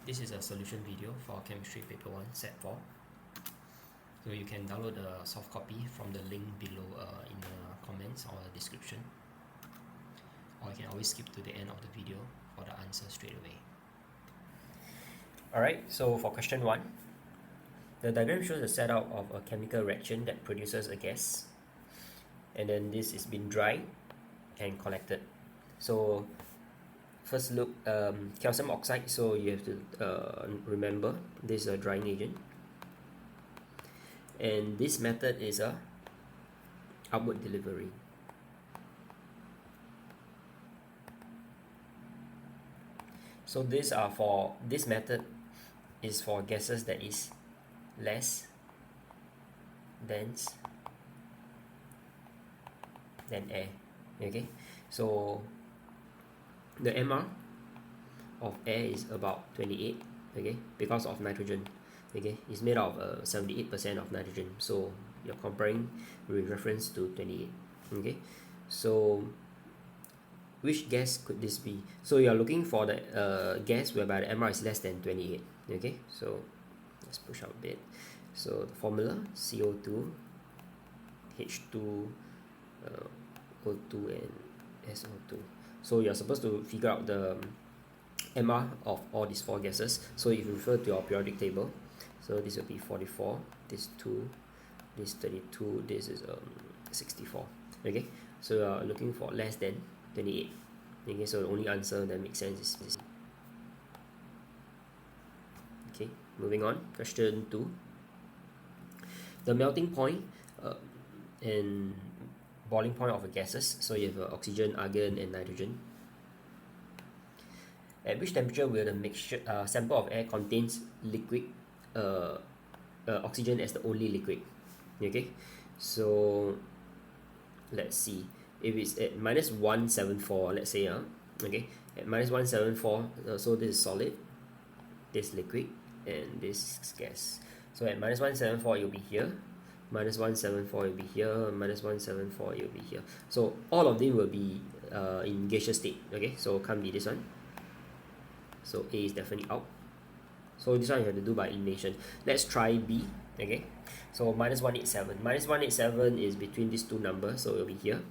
This is a solution video for Chemistry Paper 1 Set 4. So you can download the soft copy from the link below in the comments or the description. Or you can always skip to the end of the video for the answer straight away. Alright, so for question 1, the diagram shows the setup of a chemical reaction that produces a gas. And then this is been dried and collected. So first look, calcium oxide, so you have to remember this is a drying agent. And this method is a upward delivery. So this method is for gases that is less dense than air. Okay, so the MR of air is about 28, okay, because of nitrogen. Okay, it's made of 78% of nitrogen, so you're comparing with reference to 28. Okay, so which gas could this be? So you're looking for the gas whereby the MR is less than 28. Okay, so let's push out a bit. So the formula, CO2, H2, O2 and SO2. So you're supposed to figure out the MR of all these four gases. So if you refer to your periodic table, so this will be 44, this 2, this 32, this is 64. Okay, so you're looking for less than 28. Okay, so the only answer that makes sense is this. Okay, moving on, question 2. The melting point and boiling point of the gases, so you have oxygen, argon and nitrogen. At which temperature will the mixture sample of air contains liquid oxygen as the only liquid? Okay, so let's see. If it's at minus 174, let's say, okay, at minus 174, so this is solid, this liquid, and this is gas. So at minus 174, you'll be here. Minus 174 will be here, minus 174 you'll be here. So all of them will be in gaseous state. Okay, so can't be this one. So A is definitely out. So this one you have to do by elimination. Let's try B. Okay, so minus 187. Minus 187 is between these two numbers, so it will be here.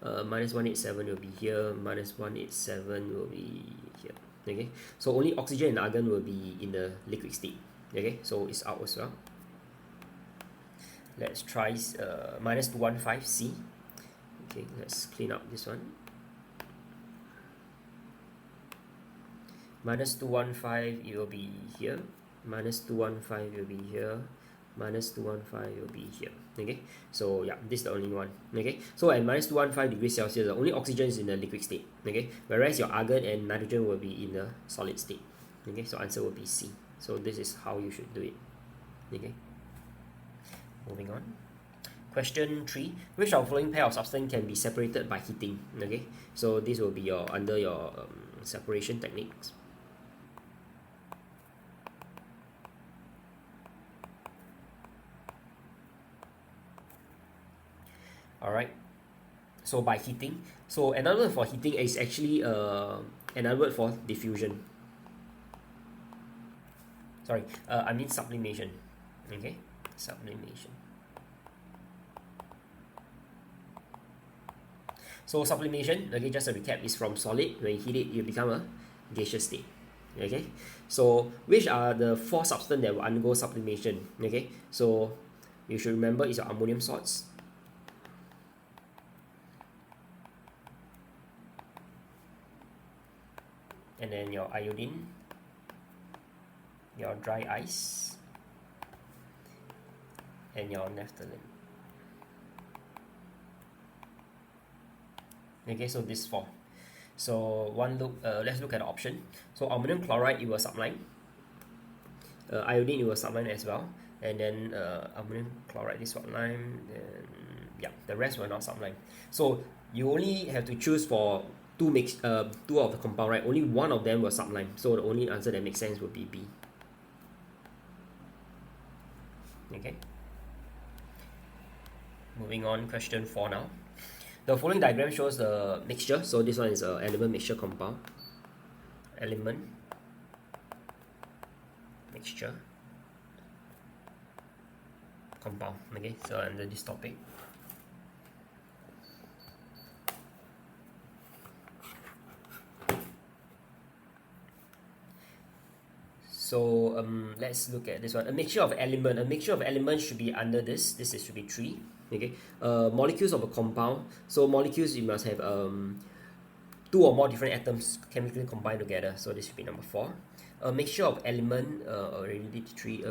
Minus 187 will be here. Minus 187 will be here. Okay, so only oxygen and argon will be in the liquid state. Okay, so it's out as well. Let's try minus 215C. Okay, let's clean up this one. Minus 215, it will be here. Minus 215 will be here. Minus 215 will be here. Okay, so yeah, this is the only one. Okay, so at minus 215 degrees Celsius, the only oxygen is in the liquid state. Okay, whereas your argon and nitrogen will be in the solid state. Okay, so answer will be C. So this is how you should do it. Okay. Moving on. Question 3. Which of the following pair of substance can be separated by heating? Okay, so this will be under your separation techniques. Alright, so by heating. So another word for heating is actually another word for diffusion. Sorry, I mean sublimation. Okay, sublimation. So sublimation, okay, just a recap, is from solid. When you heat it, you become a gaseous state. Okay, so which are the four substances that will undergo sublimation? Okay, so you should remember is your ammonium salts, and then your iodine, your dry ice, and your naphthalene. Okay, so this four. So let's look at the option. So ammonium chloride, it will sublime. Iodine, it will sublime as well. And then ammonium chloride is sublime. And yeah, the rest will not sublime. So you only have to choose for two of the compound, right? Only one of them will sublime. So the only answer that makes sense would be B. Okay. Moving on, question 4 now. The following diagram shows the mixture. So this one is an element mixture compound. Element mixture compound. Okay, so under this topic, so let's look at this one. A mixture of elements should be under this. This should be 3. Okay. Molecules of a compound. So molecules, you must have 2 or more different atoms chemically combined together. So this should be number 4. A mixture of element. Already did 3.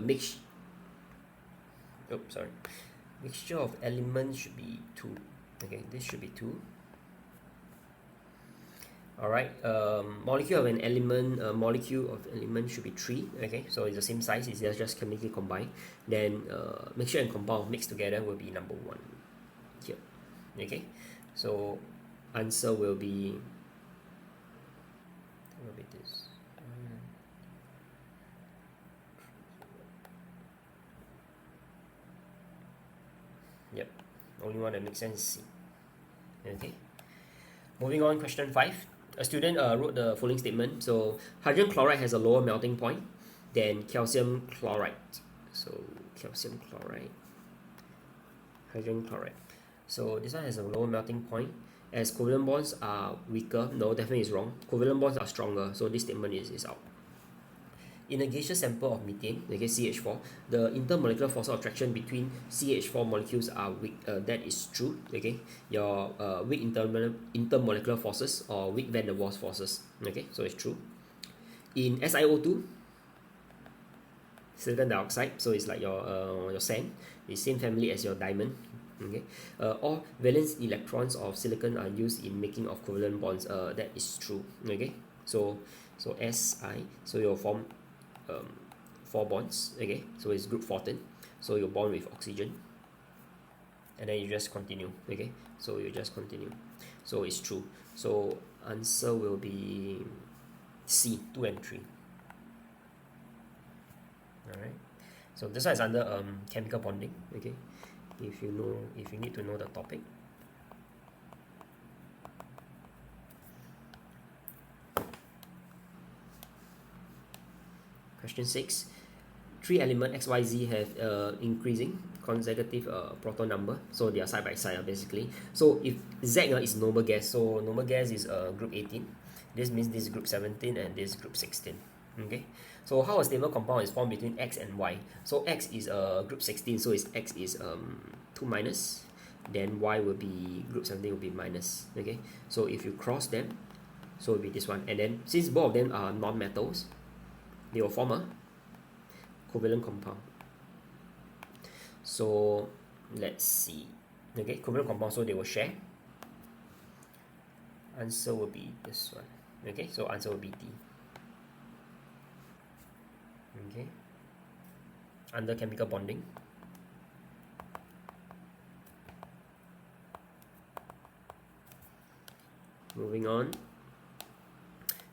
Mixture of elements should be 2. Okay, this should be 2. Alright, molecule of element should be 3. Okay, so it's the same size, it's just chemically combined. Then mixture and compound mixed together will be number 1 here. Okay, so answer will be this. Yep, only one that makes sense is C. Okay, moving on, question 5. A student wrote the following statement. So hydrogen chloride has a lower melting point than calcium chloride. So calcium chloride, hydrogen chloride. So this one has a lower melting point as covalent bonds are weaker. No, definitely is wrong. Covalent bonds are stronger. So this statement is out. In a gaseous sample of methane, okay, CH4, the intermolecular force of attraction between CH4 molecules are weak. That is true. Okay, your weak intermolecular forces or weak van der Waals forces. Okay, so it's true. In SiO2, silicon dioxide, so it's like your sand, the same family as your diamond. Okay, all valence electrons of silicon are used in making of covalent bonds. That is true. Okay, so Si, so you'll form 4 bonds. Okay, so it's group 14. So you bond with oxygen, and then you just continue. Okay, so you just continue. So it's true. So answer will be C, 2 and 3. Alright, so this one is under chemical bonding. Okay, if you need to know the topic. Question 6. 3 element XYZ have increasing consecutive proton number, so they are side by side basically. So if Z is noble gas, so noble gas is group 18. This means this is group 17 and this is group 16. Okay, so how a stable compound is formed between X and Y. So X is group 16, so X is 2 minus, then Y will be group 17 will be minus. Okay, so if you cross them, so it will be this one, and then since both of them are non-metals, they will form a covalent compound. So let's see. Okay, covalent compound, so they will share. Answer will be this one. Okay, so answer will be D. Okay, under chemical bonding. Moving on.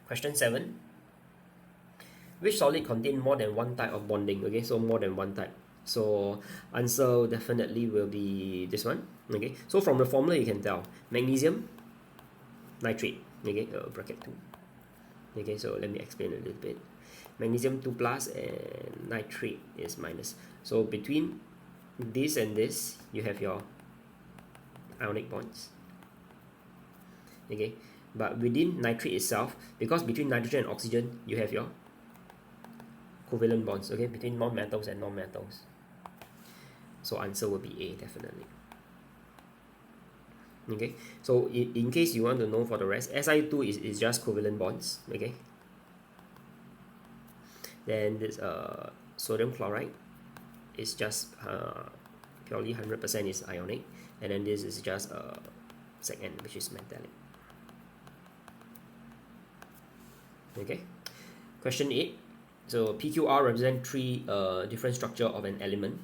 Question 7. Which solid contain more than one type of bonding? Okay, so more than one type. So answer definitely will be this one. Okay, so from the formula you can tell magnesium nitrate. Okay, bracket 2. Okay, so let me explain a little bit. Magnesium 2 plus and nitrate is minus. So between this and this, you have your ionic bonds. Okay, but within nitrate itself, because between nitrogen and oxygen, you have your covalent bonds. Okay, between non-metals and non-metals. So answer will be A, definitely. Okay, so in case you want to know for the rest, Si2 is just covalent bonds. Okay, then this sodium chloride is just purely 100% is ionic, and then this is just Sec N, which is metallic. Okay, question 8. So PQR represent 3 different structure of an element.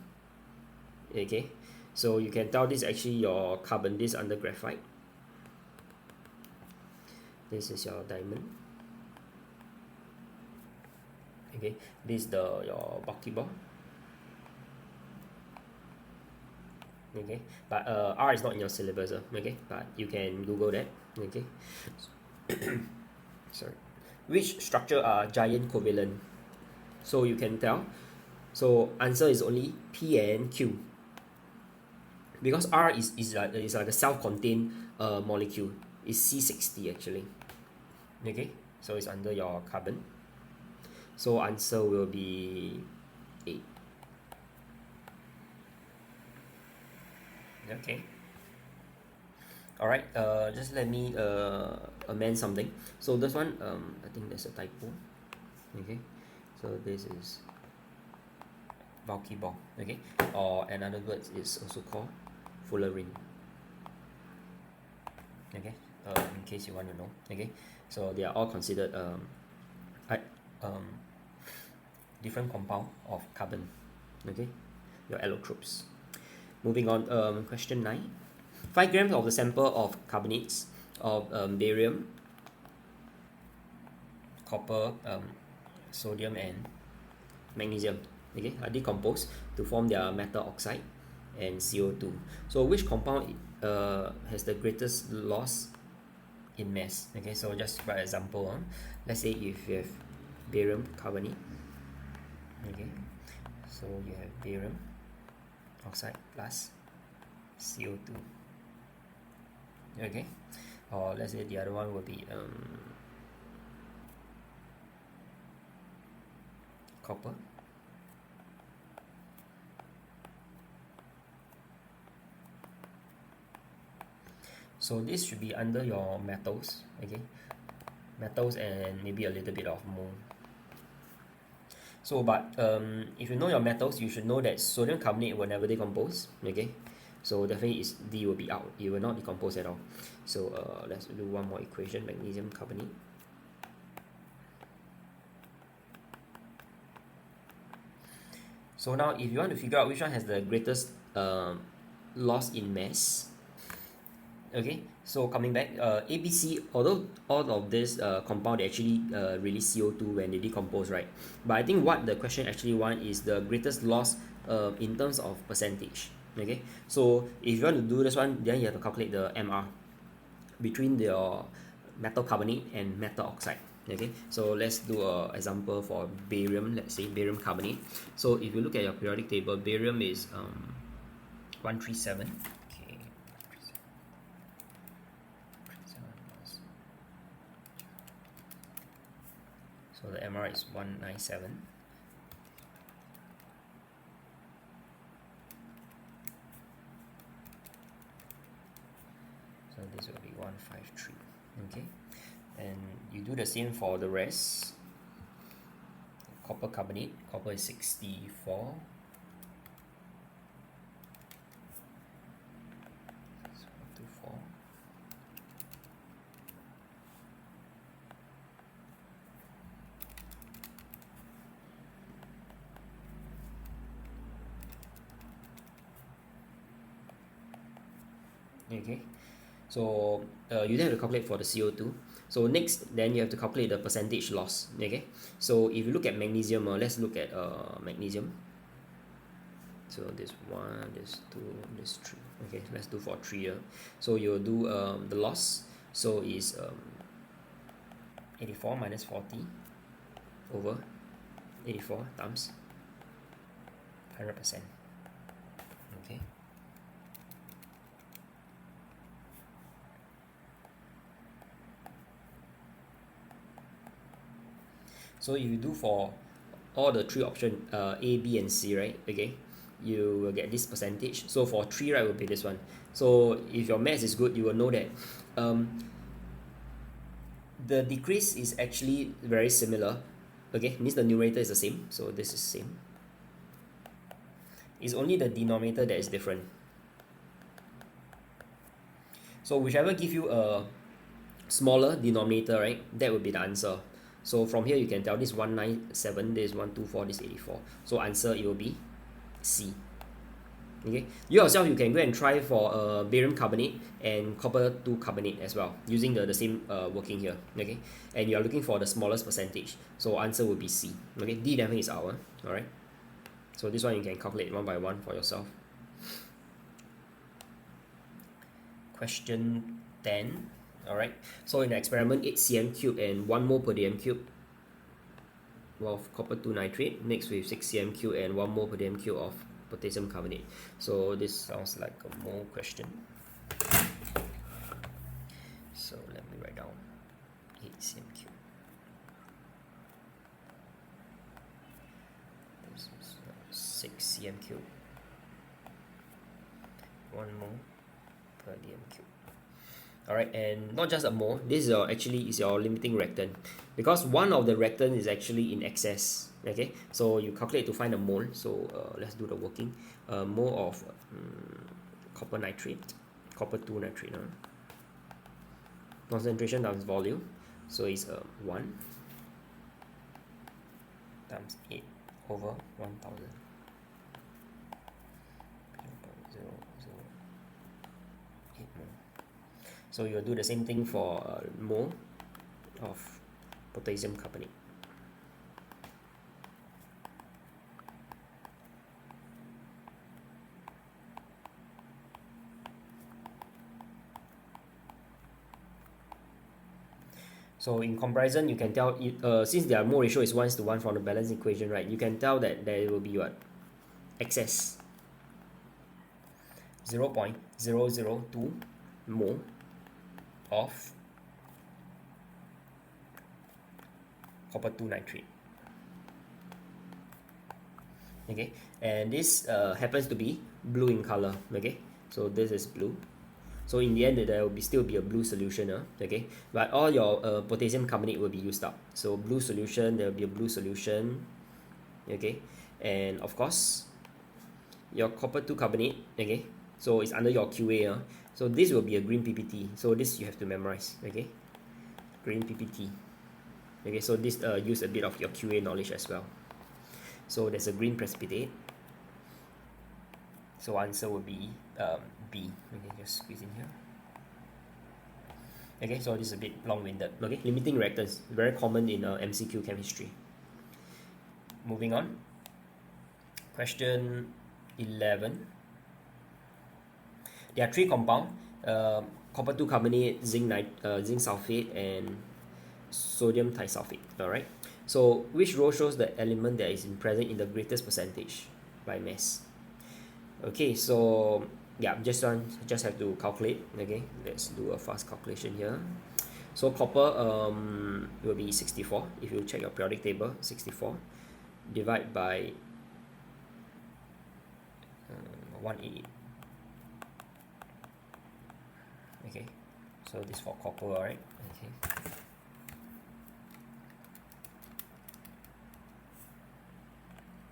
Okay, so you can tell this is actually your carbon. This under graphite. This is your diamond. Okay, this is your buckyball. Okay, but R is not in your syllabus. Okay, but you can Google that. Okay, sorry. Which structure are giant covalent? So you can tell. So answer is only P and Q. Because R is like a self-contained molecule. It's C60 actually. Okay, so it's under your carbon. So answer will be 8. Okay. Alright, just let me amend something. So this one, I think there's a typo. Okay, so this is Valkyball. Okay, or another word is also called fullerene. Okay, in case you want to know. Okay, so they are all considered um, different compound of carbon. Okay, your allotropes. Moving on, question 9. 5 grams of the sample of carbonates of barium, copper, sodium, and magnesium. Okay, are decomposed to form their metal oxide and CO2. So which compound has the greatest loss in mass? Okay, so just for example, let's say if you have barium carbonate. Okay, so you have barium oxide plus CO2. Okay, or let's say the other one will be copper. So this should be under your metals. Okay, metals and maybe a little bit of mole. So but if you know your metals, you should know that sodium carbonate will never decompose. Okay, so definitely is D will be out. It will not decompose at all. So let's do one more equation. Magnesium carbonate. So now if you want to figure out which one has the greatest loss in mass, okay, so coming back, ABC, although all of this compound they actually release CO2 when they decompose, right? But I think what the question actually want is the greatest loss in terms of percentage. Okay, so if you want to do this one, then you have to calculate the MR between your metal carbonate and metal oxide. Okay, so let's do an example for barium. Let's say barium carbonate. So if you look at your periodic table, barium is 137. Okay, so the MR is 197. So this will be 153. Okay, and you do the same for the rest. Copper carbonate, copper is 64. So 124. Okay, so you then have to calculate for the CO2. So next, then you have to calculate the percentage loss. Okay, so if you look at magnesium, let's look at magnesium. So this 1, this 2, this 3. Okay, let's do for 3 here. So you'll do the loss. So is 84 minus 40 over 84 times 100%. Okay. So if you do for all the 3 options, A, B, and C, right? Okay, you will get this percentage. So for 3, right, will be this one. So if your math is good, you will know that the decrease is actually very similar. Okay, means the numerator is the same. So this is same. It's only the denominator that is different. So whichever give you a smaller denominator, right, that would be the answer. So from here you can tell this 197, this 124, this 84. So answer it will be C. Okay, you yourself you can go and try for barium carbonate and copper 2 carbonate as well using the same working here. Okay, and you are looking for the smallest percentage. So answer will be C. Okay, D definitely is our. Alright. So this one you can calculate one by one for yourself. Question 10. Alright, so in the experiment 8 cm cube and 1 mole per dm cube. of copper 2 nitrate mixed with 6 cm³ and 1 mole per dm³ of potassium carbonate. So this sounds like a mole question. So let me write down 8 cm³. This is 6 cm³. 1 mole per dm³. Alright, and not just a mole, this is actually your limiting reactant, because one of the reactant is actually in excess. Okay, so you calculate to find a mole. So let's do the working. Mole of copper nitrate, copper 2 nitrate. Concentration times volume, so it's 1 times 8 over 1000. 0.0008 mole. So you'll do the same thing for mole of potassium carbonate. So in comparison, you can tell, since their mole ratio is 1:1 from the balance equation, right? You can tell that there will be what? Excess. 0.002 mole of copper 2 nitrate. Okay, and this happens to be blue in color. Okay, so this is blue. So in the end, there will still be a blue solution, okay? But all your potassium carbonate will be used up. So blue solution, there will be a blue solution, okay? And of course, your copper 2 carbonate, okay? So it's under your QA, so this will be a green PPT. So this you have to memorize, okay? Green PPT. Okay, so this use a bit of your QA knowledge as well. So there's a green precipitate. So answer will be B. Okay, just squeeze in here. Okay, so this is a bit long-winded. Okay, limiting reactants, very common in MCQ chemistry. Moving on. Question 11. There are 3 compounds: copper 2 carbonate, zinc sulfate, and sodium thisulfate. Alright. So which row shows the element that is present in the greatest percentage by mass? Okay, so yeah, just have to calculate. Okay, let's do a fast calculation here. So copper will be 64. If you check your periodic table, 64 divide by 188. Okay, so this for copper, alright. Okay.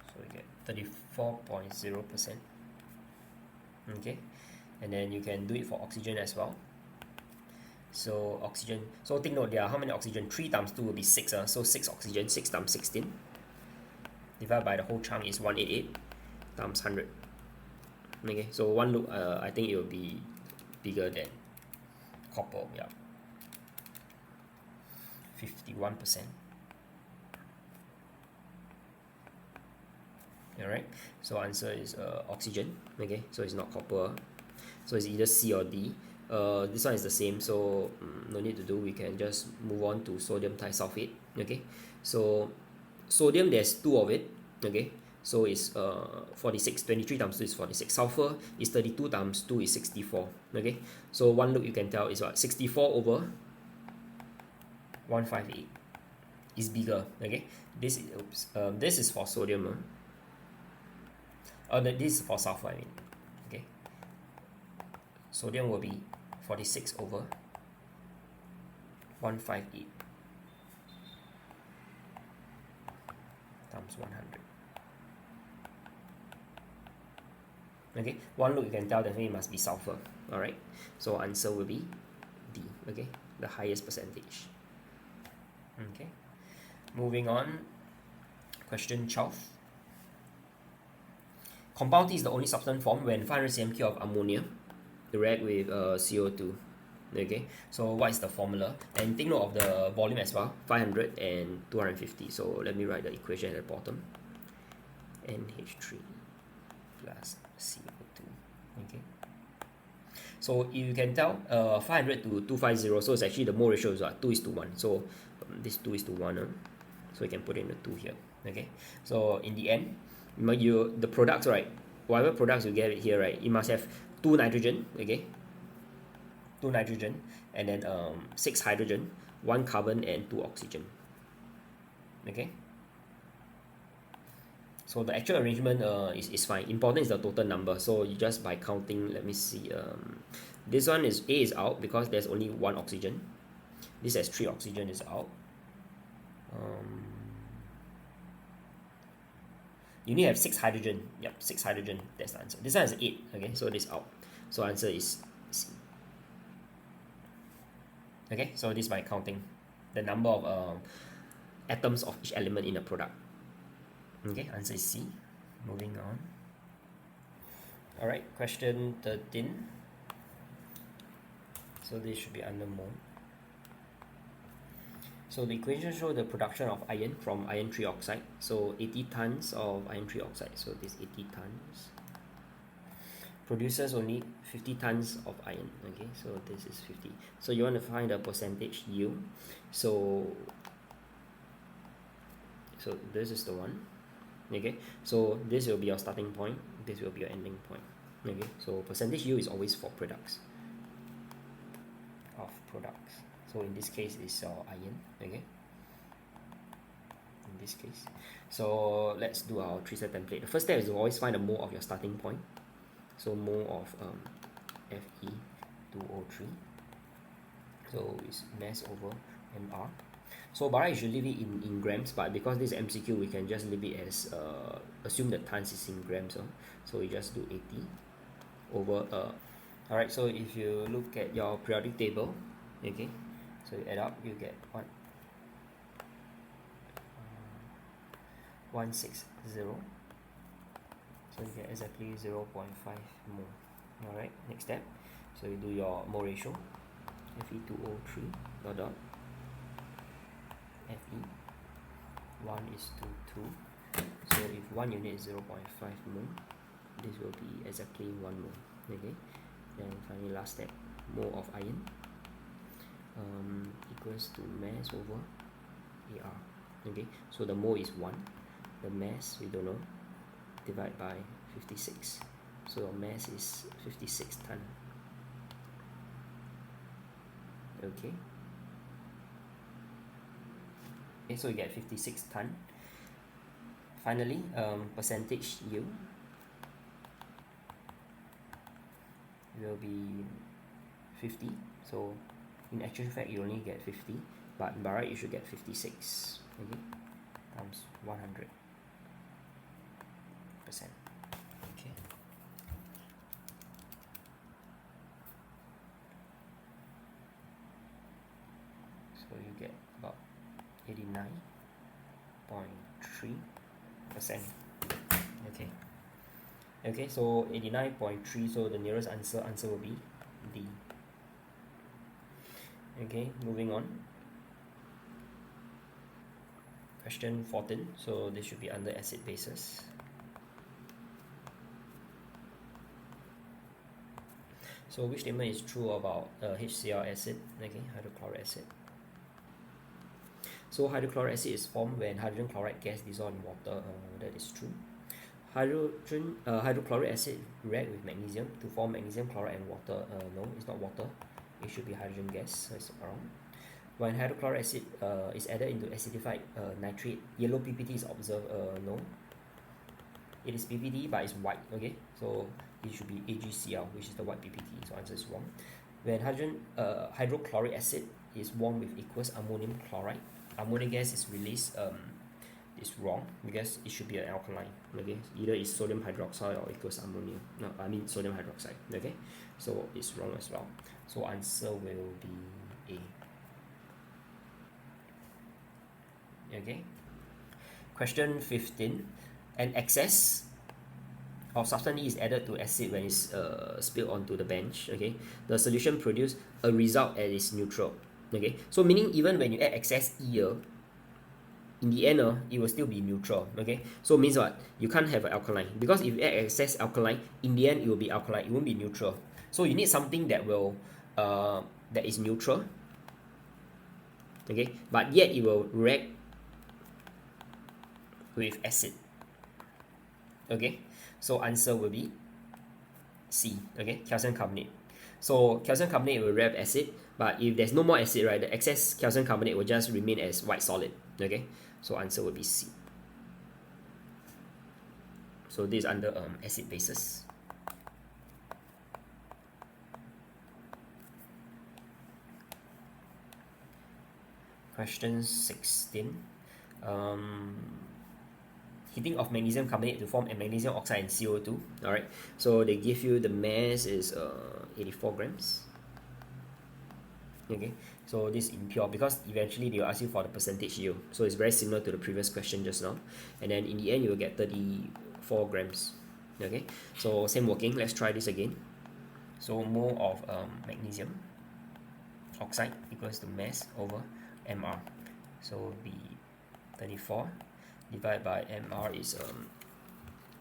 So we get 34.0%. Okay, and then you can do it for oxygen as well. So oxygen, so take note, there are how many oxygen? 3 times 2 will be 6, so 6 oxygen, 6 times 16 divided by the whole chunk is 188 times 100. Okay, so one look, I think it will be bigger than copper. Yeah, 51%. Alright, so answer is oxygen. Okay, so it's not copper, so it's either C or D. This one is the same, so no need to do. We can just move on to sodium thisulfate. Okay, so sodium, there's 2 of it. Okay, so it's 46. 23 times 2 is 46. Sulfur is 32 times 2 is 64. Okay, so one look you can tell is what? 64 over 158 is bigger. Okay, this is for sodium. This is for sulfur, I mean. Okay, sodium will be 46 over 158 times 100. Okay, one look you can tell definitely must be sulfur. Alright, so answer will be D. Okay, the highest percentage. Okay, moving on. Question 12. Compound T is the only substance formed when 500 cm³ of ammonia react with CO2. Okay, so what is the formula? And take note of the volume as well, 500 and 250. So let me write the equation at the bottom. NH3 plus CO2. Okay, so you can tell 500 to 250, so it's actually the mole ratio is what? 2:1. So this 2:1, so we can put in the 2 here. Okay, so in the end, the products, right, whatever products you get it here, right, you must have two nitrogen, okay, two nitrogen, and then six hydrogen, one carbon, and two oxygen. Okay, so the actual arrangement is fine. Important is the total number. So you just by counting, let me see. This one is A is out because there's only one oxygen. This has three oxygen is out. Um, you need to have six hydrogen. Yep, six hydrogen. That's the answer. This one is 8. Okay, so this out. So answer is C. Okay, so this by counting the number of atoms of each element in a product. Okay, answer is C. Moving on. Alright, question 13. So this should be under mole. So the equation shows the production of iron from iron trioxide. So 80 tons of iron trioxide. So this 80 tons produces only 50 tons of iron. Okay, so this is 50. So you want to find the percentage yield. So this is the one. Okay, so this will be your starting point. This will be your ending point. Okay, so percentage yield is always for products. So in this case is your iron. Okay, in this case, so let's do our 3-step template. The first step is to always find the mole of your starting point. So mole of Fe2O3, so it's mass over mR. So by right you should leave it in grams, but because this is MCQ, we can just leave it as assume that tons is in grams. So we just do 80 over alright, so if you look at your periodic table, okay, so you add up, you get 160. So you get exactly 0.5 mole. Alright, next step. So you do your mole ratio. Fe2O3 dot Fe 1 is to 2. So if 1 unit is 0.5 mole, this will be exactly 1 mole. Okay. Then finally last step, mole of iron equals to mass over AR. Okay, so the mole is 1, the mass we don't know, divide by 56, so your mass is 56 ton. Okay, so you get 56 ton. Finally, percentage yield will be 50. So in actual fact you only get 50, but by right you should get 56. Okay, times 100%. Okay, so you get about 89.3%. Okay, so 89.3, so the nearest answer will be D. Okay, moving on. Question 14, so this should be under acid bases. So which statement is true about HCl acid? Okay, hydrochloric acid. So hydrochloric acid is formed when hydrogen chloride gas dissolved in water. That is true. Hydrochloric acid react with magnesium to form magnesium chloride and water. No, it's not water. It should be hydrogen gas, so it's wrong. When hydrochloric acid is added into acidified nitrate, yellow PPT is observed. No, it is PPT but it's white. Okay, so it should be AgCl, which is the white PPT. So answer is wrong. When hydrochloric acid is warmed with aqueous ammonium chloride, ammonia gas is released. Is wrong because it should be an alkaline. Okay, either it's sodium hydroxide or aqueous ammonia. No, I mean sodium hydroxide. Okay, so it's wrong as well. So answer will be A. Okay. Question 15. An excess of substance E is added to acid when it's spilled onto the bench. Okay, the solution produce a result that is neutral. Okay, so meaning even when you add excess E, in the end, it will still be neutral. Okay, so means what? You can't have an alkaline because if you add excess alkaline, in the end it will be alkaline. It won't be neutral. So you need something that will that is neutral. Okay, but yet it will react with acid. Okay, so answer will be C. Okay, calcium carbonate. So calcium carbonate will react acid, but if there's no more acid, right, the excess calcium carbonate will just remain as white solid. Okay, so answer will be C. So this is under acid bases. Question 16. Heating of magnesium carbonate to form a magnesium oxide and CO2. Alright, so they give you the mass is 84 grams. Okay, so this is impure because eventually they will ask you for the percentage yield. So it's very similar to the previous question just now. And then in the end you will get 34 grams. Okay, so same working. Let's try this again. So mole of magnesium oxide equals to mass over mr. So be 34 divided by mr is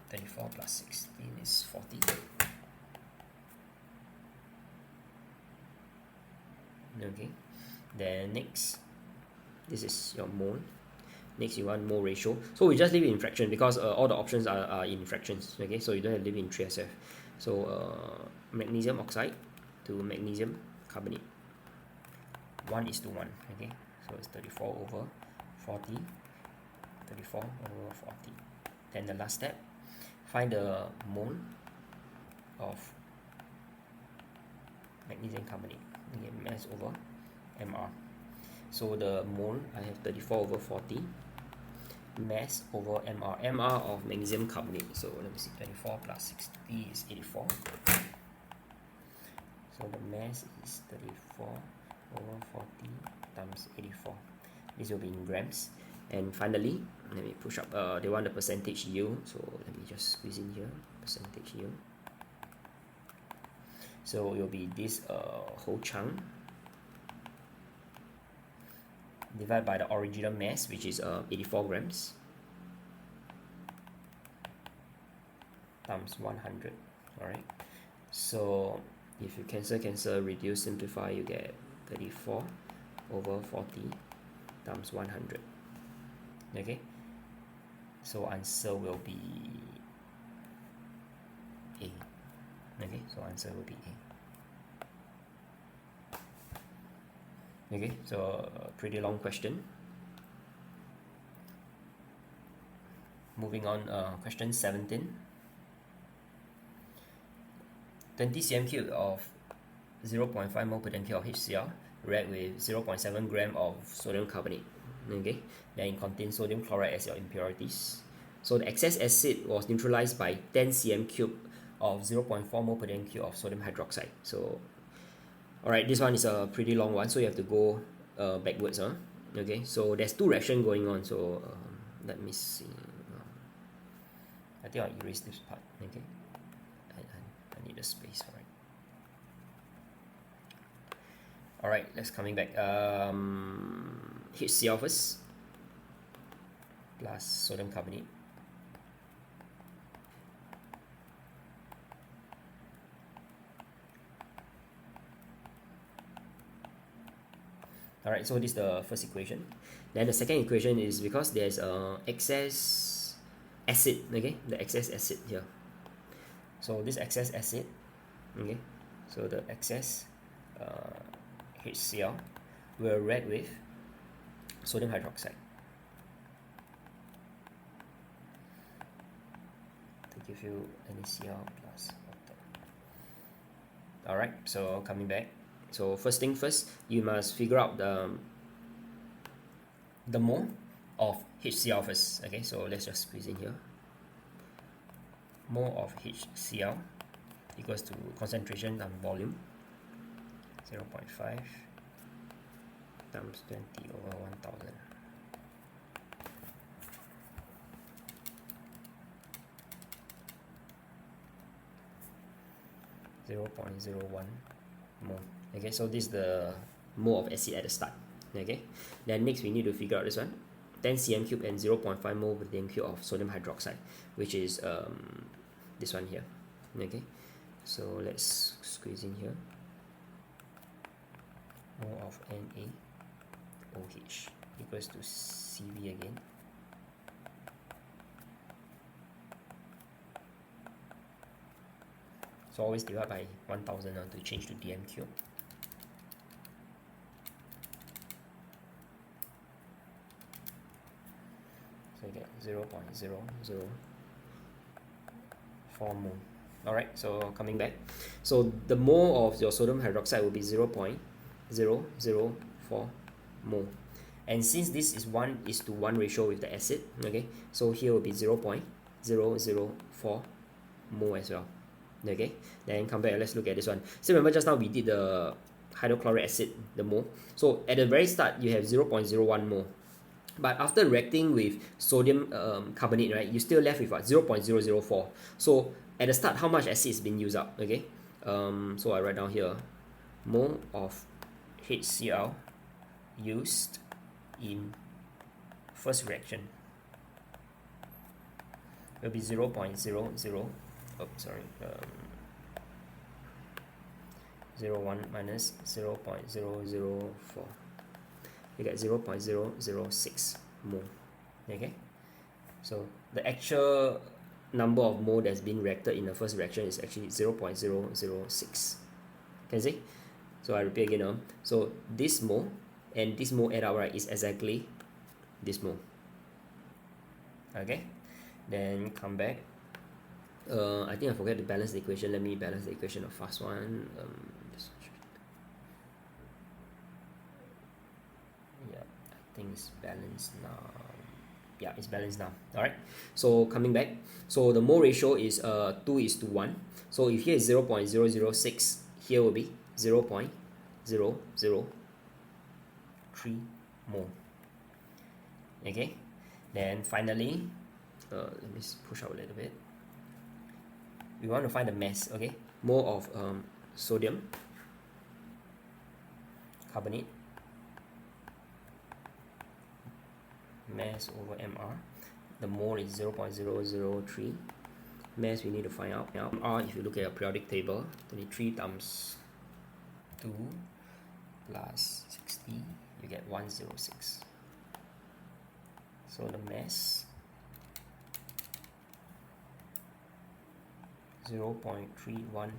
34 plus 16 is 40. Okay, then next, this is your mole. Next you want mole ratio. So we just leave it in fraction because all the options are in fractions. Okay, so you don't have to leave it in 3SF. So magnesium oxide to magnesium carbonate, 1:1. Okay, so it's 34 over 40, 34 over 40. Then the last step, find the mole of magnesium carbonate. Okay, mass over mr. So the mole, I have 34 over 40, mass over mr. mr of magnesium carbonate. So let me see, 24 plus 60 is 84. So the mass is 34 over 40 times 84. This will be in grams. And finally, let me push up. They want the percentage yield. So let me just squeeze in here, percentage yield. So it will be this whole chunk divided by the original mass, which is 84 grams, times 100. Alright, so if you cancel, reduce, simplify, you get 34 over 40 times 100. Okay, so answer will be A. Okay, so answer will be A. Okay, so pretty long question. Moving on, question 17. 20 cm3 of 0.5 mole per cube of HCl react with 0.7 gram of sodium carbonate. Okay, then it contains sodium chloride as your impurities. So the excess acid was neutralized by 10 cm3 of 0.4 mole per cube of sodium hydroxide. So alright, this one is a pretty long one, so you have to go backwards. Okay, so there's two reactions going on. So let me see. I think I'll erase this part. Okay, I need a space for it. Alright, let's coming back. HCl first plus sodium carbonate. Alright, so this is the first equation. Then the second equation is because there's excess acid, okay, the excess acid here. So this excess acid, okay, so the excess HCl will react with sodium hydroxide to give you NaCl plus water. Alright, so coming back. So first thing first, you must figure out the mole of HCl first. Okay, so let's just squeeze in here. Mole of HCl equals to concentration times volume, 0.5 times 20 over 1000. .01 mole. Okay, so this is the mole of acid at the start. Okay, then next we need to figure out this one, 10 cm3 and 0.5 mole per cube of sodium hydroxide, which is this one here. Okay, so let's squeeze in here. Mole of NaOH equals to Cv again, So always divide by 1000 to change to dm cube. So you get 0.004 mole. Alright, so coming back. So the mole of your sodium hydroxide will be 0.004 mole. And since this is 1:1 ratio with the acid, okay, so here will be 0.004 mole as well. Okay, then come back, let's look at this one. So remember just now we did the hydrochloric acid, the mole. So at the very start, you have 0.01 mole. But after reacting with sodium carbonate, right, you still left with what? 0.004. So at the start, how much acid is being used up? Okay, so I write down here, mole of HCl used in first reaction will be 0.01 minus 0.004. You get 0.006 mole. Okay, so the actual number of mole that's been reacted in the first reaction is actually 0.006. Can you see? So I repeat again. So this mole and this mole add up, right, is exactly this mole. Okay, then come back. I think I forgot to balance the equation. Let me balance the equation of fast one. Yeah, I think it's balanced now. Yeah, it's balanced now. Alright, so coming back, so the mole ratio is 2:1. So if here is 0.006, here will be 0.003 mole. Okay, then finally, let me push out a little bit. We want to find the mass. Okay, mole of sodium carbonate, mass over mr. The mole is 0.003. Mass we need to find out. Now R, if you look at your periodic table, 23 times 2 plus 60, you get 106. So the mass 0.318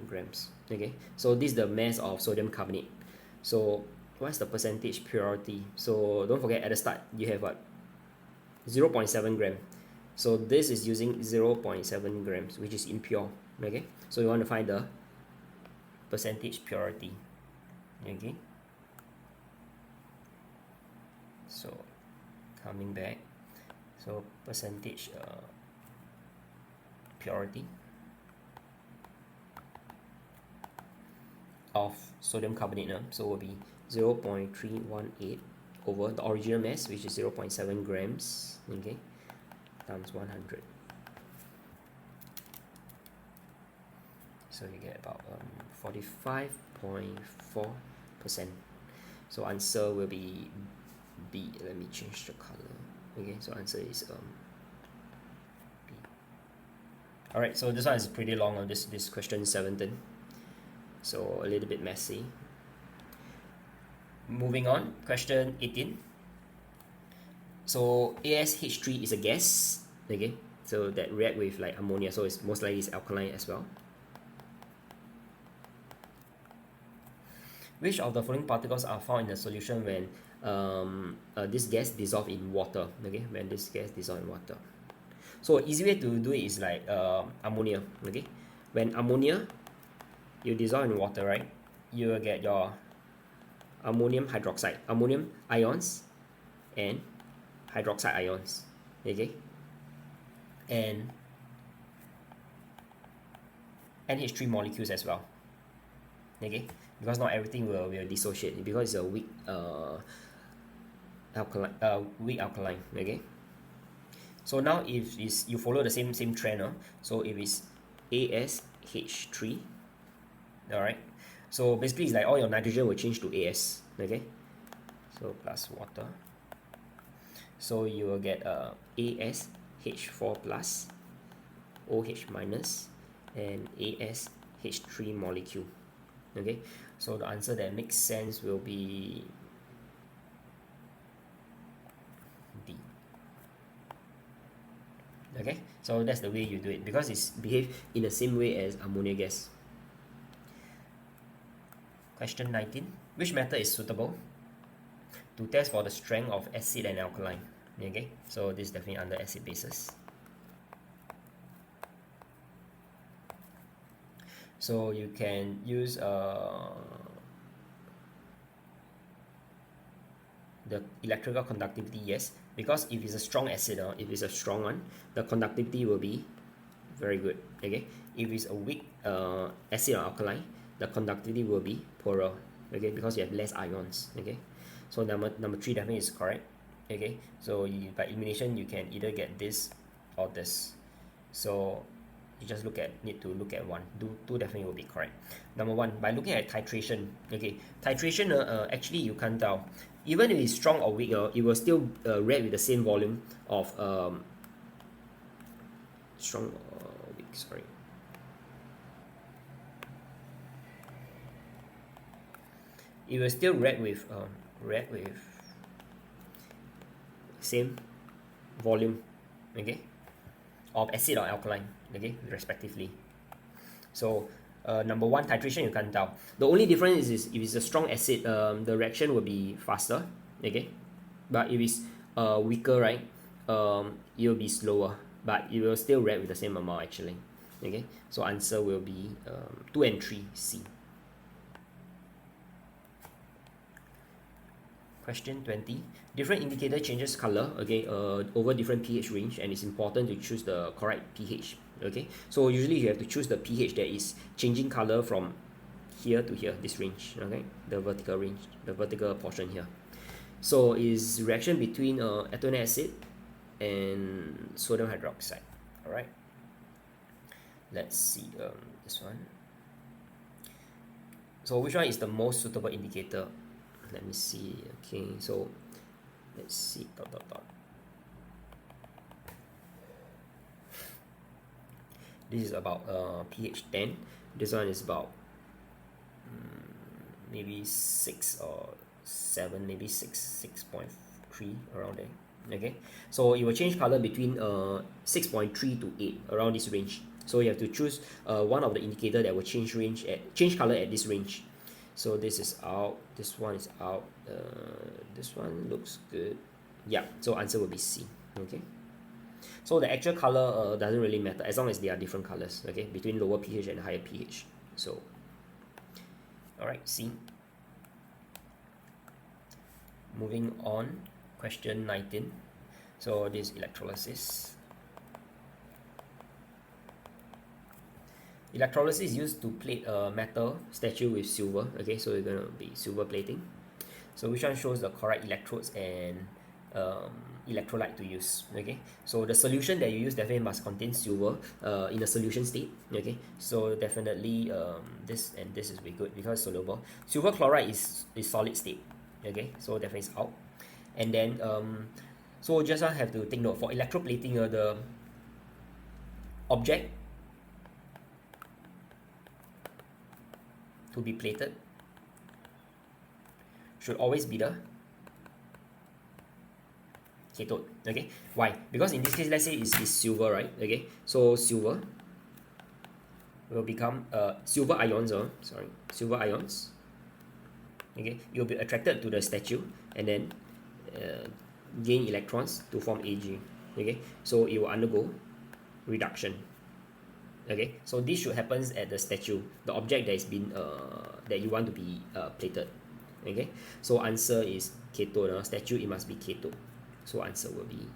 grams. Okay, so this is the mass of sodium carbonate. So what's the percentage purity? So don't forget at the start you have what? 0.7 gram. So this is using 0.7 grams, which is impure. Okay, so you want to find the percentage purity. Okay, so coming back, so percentage purity of sodium carbonate, so will be 0.318 over the original mass, which is 0.7 grams, okay, times 100. So you get about 45.4%. So answer will be B. Let me change the color. Okay, so answer is B. Alright, so this one is pretty long on this question 17. So a little bit messy. Moving on, question 18. So ASH3 is a gas, okay, so that react with like ammonia, so it's most likely is alkaline as well. Which of the following particles are found in the solution when this gas dissolve in water? Okay, when this gas dissolve in water. So easy way to do it is like ammonia. Okay, when ammonia you dissolve in water, right, you will get your ammonium hydroxide, ammonium ions and hydroxide ions. Okay, and NH3 molecules as well. Okay, because not everything will dissociate because it's a weak alkaline. Okay, so now if you follow the same trend, so if it's ASH3, all right, so basically it's like all your nitrogen will change to AS. Okay, so plus water, so you will get ASH4 plus, OH minus, and ASH3 molecule. Okay, so the answer that makes sense will be D. Okay, so that's the way you do it because it's behave in the same way as ammonia gas. Question 19. Which method is suitable to test for the strength of acid and alkaline? Okay, so this is definitely under acid bases. So you can use the electrical conductivity, yes, because if it's a strong acid, if it's a strong one, the conductivity will be very good. Okay, if it's a weak acid or alkaline, the conductivity will be poorer. Okay, because you have less ions. Okay, so number 3 definitely is correct. Okay, so by elimination you can either get this or this. So you just need to look at one. Two definitely will be correct. Number 1, by looking at titration. Okay, titration actually you can't tell. Even if it's strong or weak, it will still react with the same volume of strong or weak. Sorry. It will still react with same volume, okay, of acid or alkaline, okay, respectively. So number 1, titration you can't tell. The only difference is if it's a strong acid, the reaction will be faster, okay, but if it's weaker, right, it will be slower, but it will still react with the same amount actually. Okay, so answer will be 2 and 3, C. Question 20. Different indicator changes color, okay, over different pH range, and it's important to choose the correct pH. Okay, so usually you have to choose the pH that is changing color from here to here, this range, okay, the vertical range, the vertical portion here. So is reaction between ethanoic acid and sodium hydroxide. All right, let's see this one. So which one is the most suitable indicator? Let me see. Okay, so let's see. This is about pH 10. This one is about maybe 6 or 7, maybe 6.3 around there. Okay, so it will change color between 6.3 to 8, around this range. So you have to choose one of the indicator that will change color at this range. So this is out, this one is out, this one looks good. Yeah, so answer will be C. Okay, so the actual color doesn't really matter as long as they are different colors, okay, between lower pH and higher pH. So alright, C. Moving on, question 19. So this is electrolysis. Electrolysis is used to plate a metal statue with silver. Okay, so it's going to be silver plating. So which one shows the correct electrodes and electrolyte to use? Okay, so the solution that you use definitely must contain silver in a solution state. Okay, so definitely this and this is very good because soluble. Silver chloride is solid state. Okay, so definitely it's out. And then so just have to take note for electroplating, the object to be plated should always be the cathode. Okay, why? Because in this case, let's say it's silver, right? Okay, so silver will become silver ions. Silver ions. Okay, you'll be attracted to the statue and then gain electrons to form Ag. Okay, so it will undergo reduction. Okay, so this should happen at the statue, the object that is been that you want to be plated. Okay, so answer is cathode. Statue, it must be cathode. So answer will be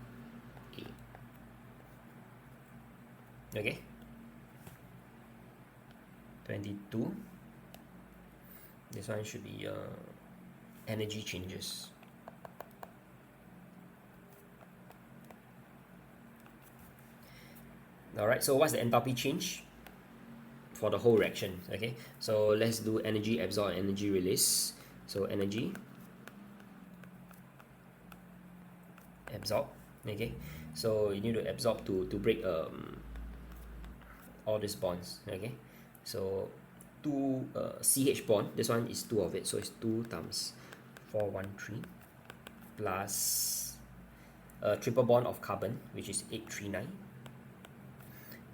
A. Okay. 22. This one should be energy changes. Alright, so what's the enthalpy change for the whole reaction? Okay, so let's do energy absorbed and energy release. So energy absorb. Okay, so you need to absorb to break all these bonds. Okay, so 2 CH bond, this one is 2 of it, so it's 2 times 413 plus triple bond of carbon, which is 839,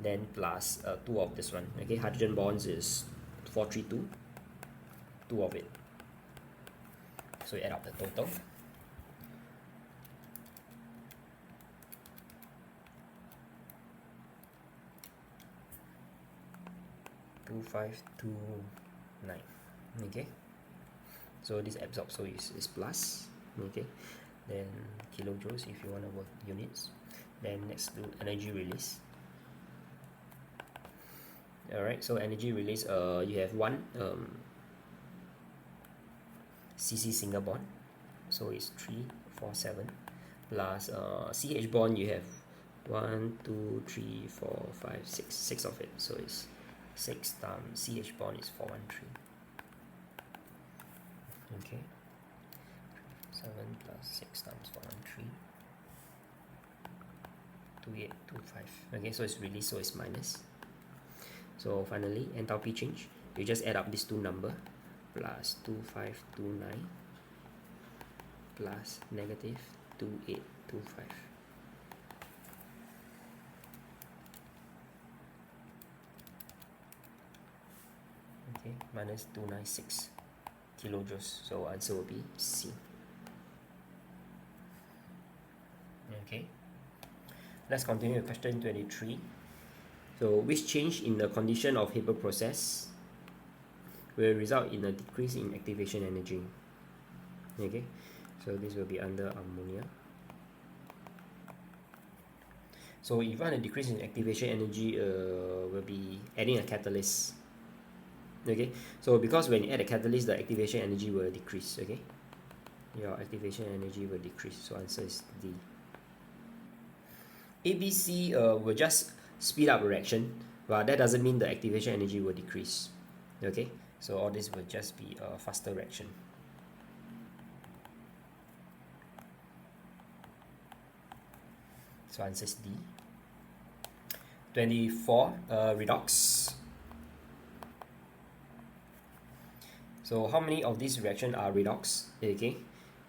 then plus 2 of this one. Okay, hydrogen bonds is 432, 2 of it. So you add up the total. Two five two nine. Okay, so this absorbs, so is plus. Okay, then kilojoules if you want to work units. Then next to energy release. Alright, so energy release, you have one CC single bond, so it's 347 plus CH bond, you have 1 2 3 4 5 6 6 of it, so it's 6 times CH bond is 413. Okay, 7 plus 6 times 413, 2825. Okay, so it's released, so it's minus. So finally, enthalpy change, you just add up these two numbers, plus 2529 plus negative 2825. Okay, minus 296 kilojoules. So answer will be C. Okay, let's continue with question 23. So which change in the condition of Haber process will result in a decrease in activation energy? Okay, so this will be under ammonia. So if you want a decrease in activation energy, will be adding a catalyst. Okay, so because when you add a catalyst, the activation energy will decrease. Okay, your activation energy will decrease. So answer is D. ABC will just speed up reaction, but that doesn't mean the activation energy will decrease. Okay, so all this will just be a faster reaction. So answer is D. 24, redox. So how many of these reactions are redox? Okay,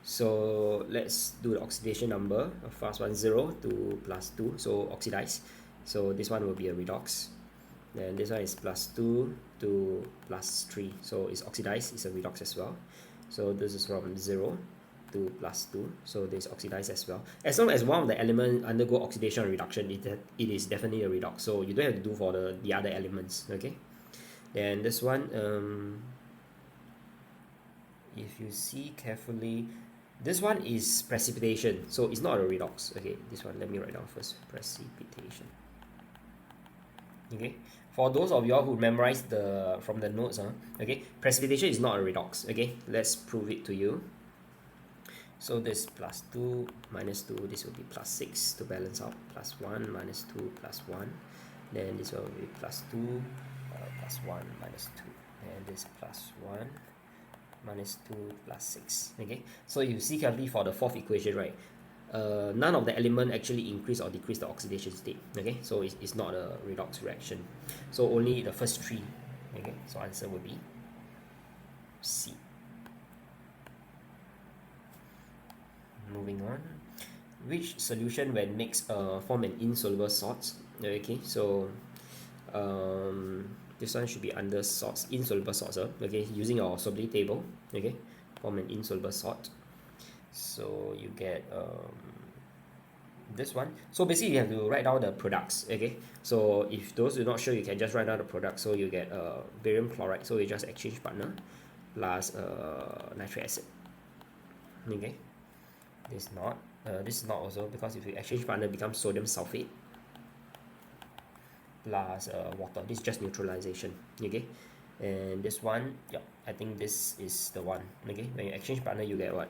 so let's do the oxidation number. First one 0 to plus 2, so oxidize. So this one will be a redox. Then this one is plus 2 to plus 3, so it's oxidized, it's a redox as well. So this is from 0 to plus 2, so this is oxidized as well. As long as one of the elements undergo oxidation or reduction, it is definitely a redox, so you don't have to do for the other elements. Okay, then this one, if you see carefully, this one is precipitation, so it's not a redox. Okay, this one, let me write down first, precipitation. Okay, for those of y'all who memorized from the notes, okay, precipitation is not a redox. Okay, let's prove it to you. So this plus 2 minus 2, this will be plus 6 to balance out, plus 1 minus 2 plus 1, then this will be plus 2 plus 1 minus 2, and this plus 1 minus 2 plus 6. Okay, so you see carefully for the fourth equation, right? None of the element actually increase or decrease the oxidation state. Okay, so it's not a redox reaction. So only the first three. Okay, so answer will be C. Moving on, which solution when mixed form an insoluble salts? Okay, so this one should be under salts, insoluble salts. Okay, using our solubility table. Okay, form an insoluble salt. So you get this one. So basically you have to write down the products. Okay, so if those are not sure, you can just write down the product. So you get barium chloride, so you just exchange partner plus nitric acid. Okay, this is not also, because if you exchange partner becomes sodium sulfate plus water. This is just neutralization. Okay, and this one, yeah, I think this is the one. Okay, when you exchange partner, you get what?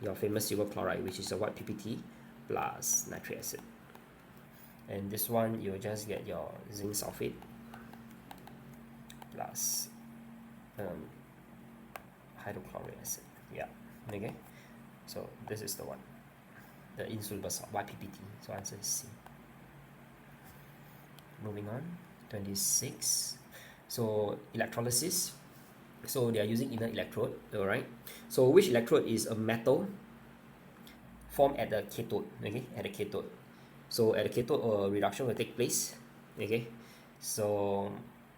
Your famous silver chloride, which is a white PPT plus nitric acid. And this one, you'll just get your zinc sulfate plus hydrochloric acid. Yeah, okay. So this is the one, the insoluble salt, white PPT. So answer is C. Moving on, 26. So electrolysis. So they are using inner electrode, alright. So which electrode is a metal formed at the cathode? Okay, at the cathode. So at the cathode, reduction will take place. Okay, so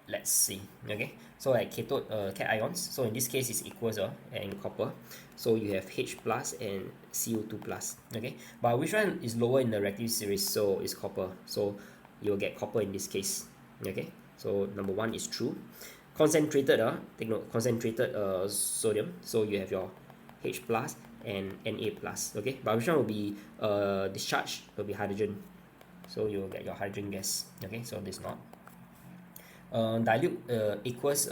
let's see. Okay, so like cathode cation ions, so in this case it's equals and copper, so you have H plus and CO2 plus. Okay, but which one is lower in the reactive series? So it's copper, so you'll get copper in this case. Okay, so number one is true. Concentrated take note, concentrated sodium, so you have your H plus and Na plus. Okay, but which one will be discharged? Will be hydrogen, so you'll get your hydrogen gas. Okay, so this not dilute equals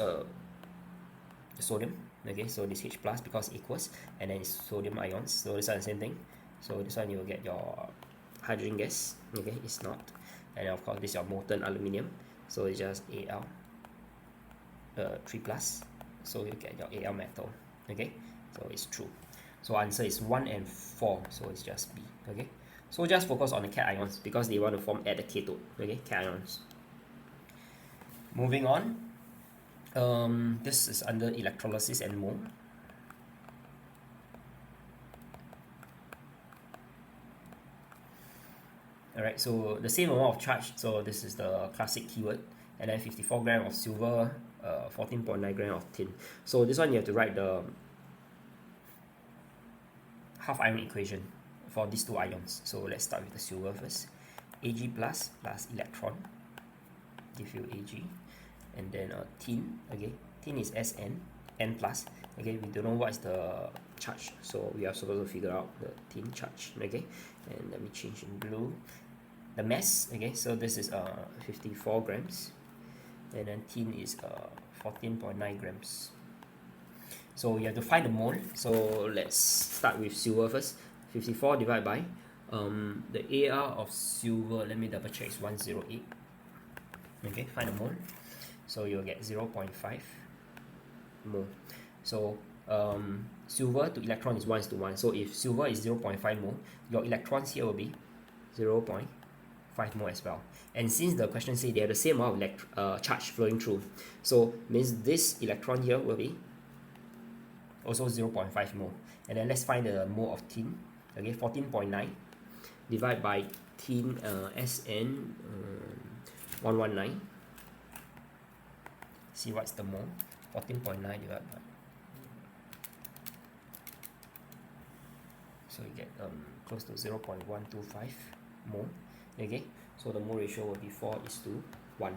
sodium. Okay, so this H plus because equals, and then it's sodium ions, so this one the same thing, so this one you will get your hydrogen gas. Okay, it's not, and then of course this is your molten aluminium, so it's just Al 3 plus, so you get your Al metal. Okay, so it's true, so answer is 1 and 4, so it's just B. Okay, so just focus on the cation ions because they want to form at the cathode. Okay, cation ions. Moving on, this is under electrolysis and mole. Alright, so the same amount of charge, so this is the classic keyword, and then 54 grams of silver, 14.9 grams of tin. So this one you have to write the half ion equation for these two ions. So let's start with the silver first. Ag plus electron give you Ag, and then tin. Okay, tin is Sn, N plus. Okay, we don't know what is the charge, so we are supposed to figure out the tin charge. Okay, and let me change in blue the mass. Okay, so this is 54 grams, and then tin is 14.9 grams. So you have to find the mole. So let's start with silver first. 54 divided by the AR of silver, let me double check, is 108. Okay, find the mole, so you'll get 0.5 mole. So silver to electron is 1:1, so if silver is 0.5 mole, your electrons here will be 0.5 mole as well. And since the question says they have the same amount of charge flowing through, so means this electron here will be also 0.5 mole. And then let's find the mole of tin. Okay, 14.9 divided by tin Sn 119. See what's the mole. 14.9 divided by, so you get close to 0.125 mole. Okay, so the mole ratio will be 4:1.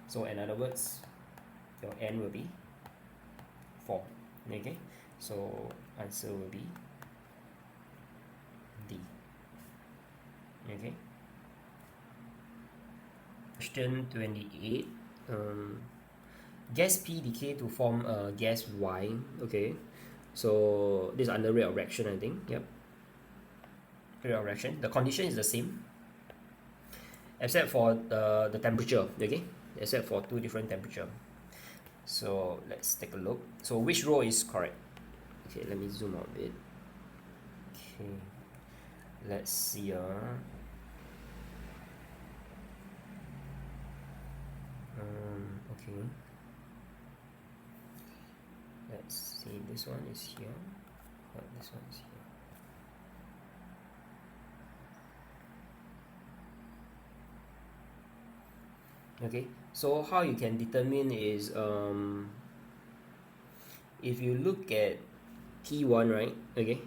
So in other words, your N will be 4. Okay, so answer will be D. Okay, question 28. Gas P decay to form gas Y. Okay, so this is under rate of reaction, I think. Yep, rate of reaction. The condition is the same except for the temperature. Okay, except for two different temperature. So let's take a look. So which row is correct? Okay, let me zoom out a bit. Okay, let's see. Okay, let's see. This one is here. This one is here. Okay, so how you can determine is if you look at P1, right? Okay,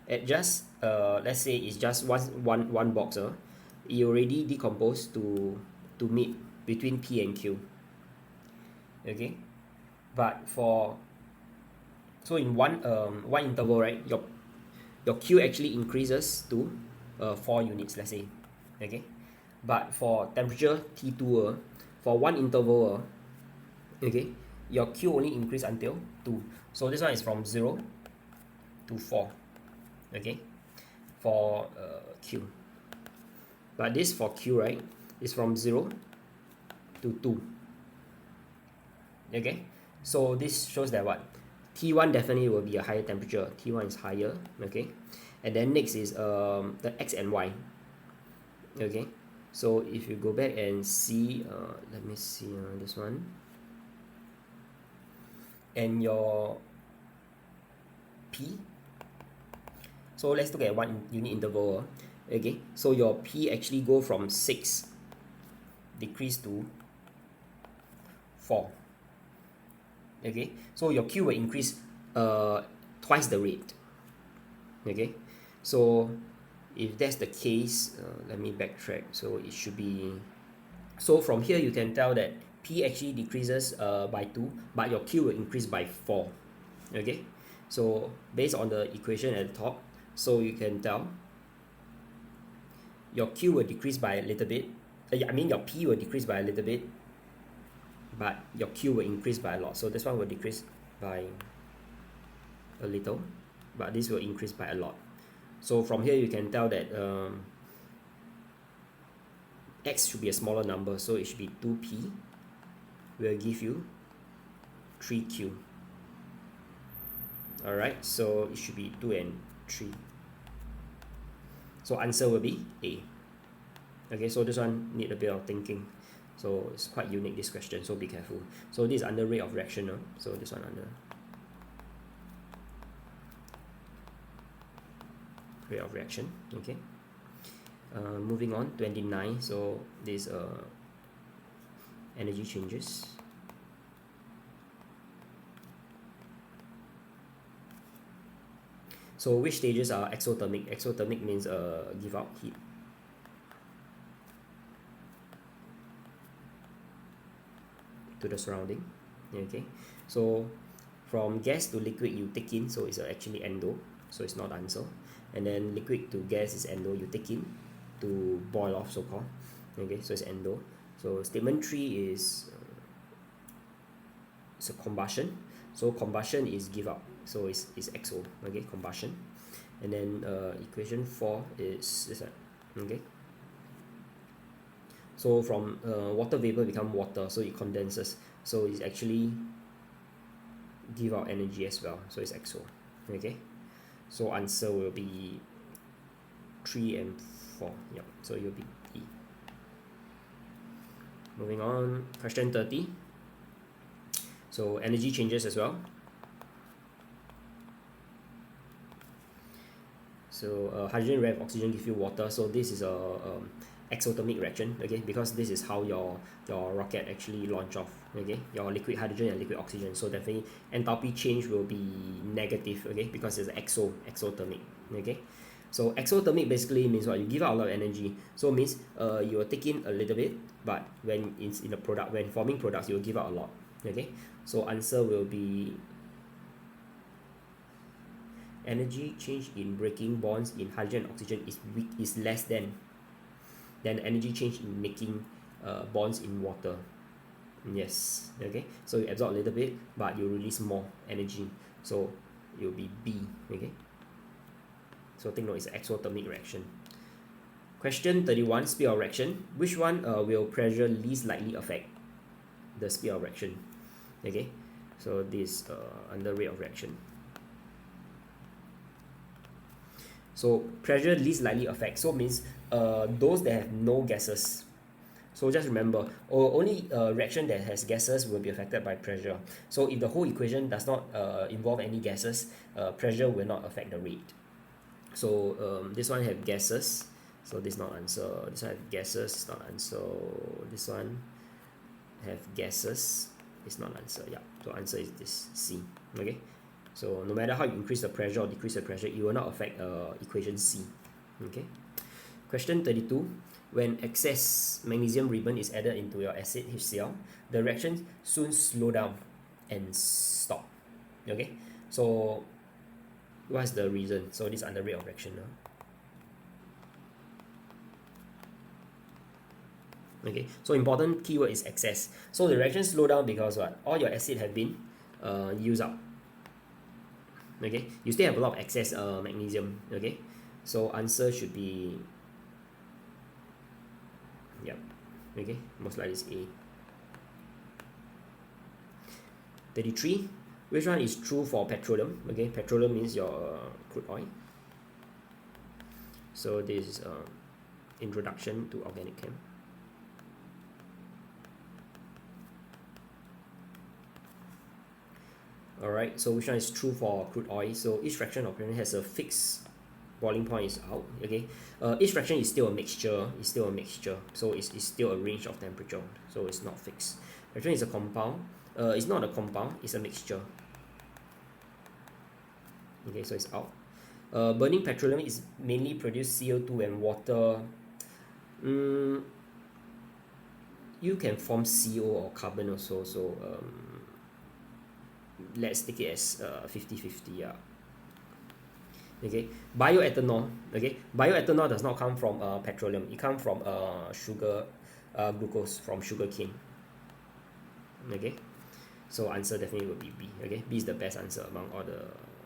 at just let's say it's just one box, it already decomposed to meet between P and Q. Okay, but for so in one interval, right, your Q actually increases to 4 units, let's say. Okay, but for temperature T2, for one interval, okay, your Q only increase until 2. So this one is from 0 to 4. Okay, for Q. But this for Q, right, is from 0 to 2. Okay, so this shows that what? T1 definitely will be a higher temperature. T1 is higher. Okay, and then next is the X and Y. Okay, so if you go back and see, let me see this one, and your P. So let's look at 1 unit interval. Okay, so your P actually go from 6 decrease to 4. Okay, so your Q will increase twice the rate. Okay, so if that's the case, let me backtrack. So it should be, so from here you can tell that P actually decreases by 2, but your Q will increase by 4. Okay, so based on the equation at the top, so you can tell your Q will decrease by a little bit. I mean your P will decrease by a little bit, but your Q will increase by a lot. So this one will decrease by a little, but this will increase by a lot. So from here you can tell that X should be a smaller number, so it should be 2P will give you 3Q. Alright, so it should be 2 and 3. So answer will be A. Okay, so this one need a bit of thinking. So it's quite unique, this question, so be careful. So this is under rate of reaction, no? So this one under rate of reaction. Okay. Moving on, 29. So this energy changes. So which stages are exothermic? Exothermic means give out heat. To the surrounding. Okay, so from gas to liquid you take in, so it's actually endo, so it's not answer. And then liquid to gas is endo, you take in to boil off, so called. Okay, so it's endo. So statement 3 is it's a combustion. So combustion is give out, so it's exo. Okay, combustion. And then equation 4 is this one. Okay, so from water vapor become water, so it condenses, so it's actually give out energy as well, so it's exo. Okay, so answer will be 3 and 4. Yep, so it will be E. Moving on, question 30. So energy changes as well. So hydrogen react oxygen give you water, so this is a exothermic reaction. Okay, because this is how your rocket actually launch off. Okay, your liquid hydrogen and liquid oxygen, so definitely enthalpy change will be negative. Okay, because it's exothermic. Okay, so exothermic basically means what? You give out a lot of energy, so means you will take in a little bit, but when it's in a product, when forming products, you will give out a lot. Okay, so answer will be energy change in breaking bonds in hydrogen and oxygen is less than energy change in making bonds in water. Yes. Okay, so you absorb a little bit, but you release more energy, so it will be B. Okay, so take note, it's an exothermic reaction. Question 31, speed of reaction. Which one will pressure least likely affect the speed of reaction? Okay, so this under rate of reaction. So pressure least likely affect, so means those that have no gases. So just remember, only reaction that has gases will be affected by pressure. So if the whole equation does not involve any gases, pressure will not affect the rate. So this one have gases, so this not answer. This one have gases, not answer. This one have gases, it's not answer. Yeah, so answer is this C. Okay, so no matter how you increase the pressure or decrease the pressure, it will not affect equation C. Okay, question 32. When excess magnesium ribbon is added into your acid HCl, the reaction soon slow down and stop. Okay, so what's the reason? So this is under rate of reaction now. Okay, so important keyword is excess. So the reaction slow down because what? All your acid have been used up. Okay, you still have a lot of excess magnesium. Okay, so answer should be, yep. Okay, most likely is A. 33. Which one is true for petroleum? Okay, petroleum means your crude oil. So this is introduction to organic chem. Alright, so which one is true for crude oil? So each fraction of crude has a fixed boiling point is out. Okay, each fraction is still a mixture. So it's still a range of temperature. So it's not fixed. Fraction is a compound. It's not a compound. It's a mixture. Okay, so it's out. Burning petroleum is mainly produce CO2 and water. You can form CO or carbon also. So let's take it as 50-50. Yeah. Okay, bioethanol. Okay, bioethanol does not come from petroleum. It comes from sugar, glucose from sugarcane. Okay, so answer definitely will be B. Okay, B is the best answer among all the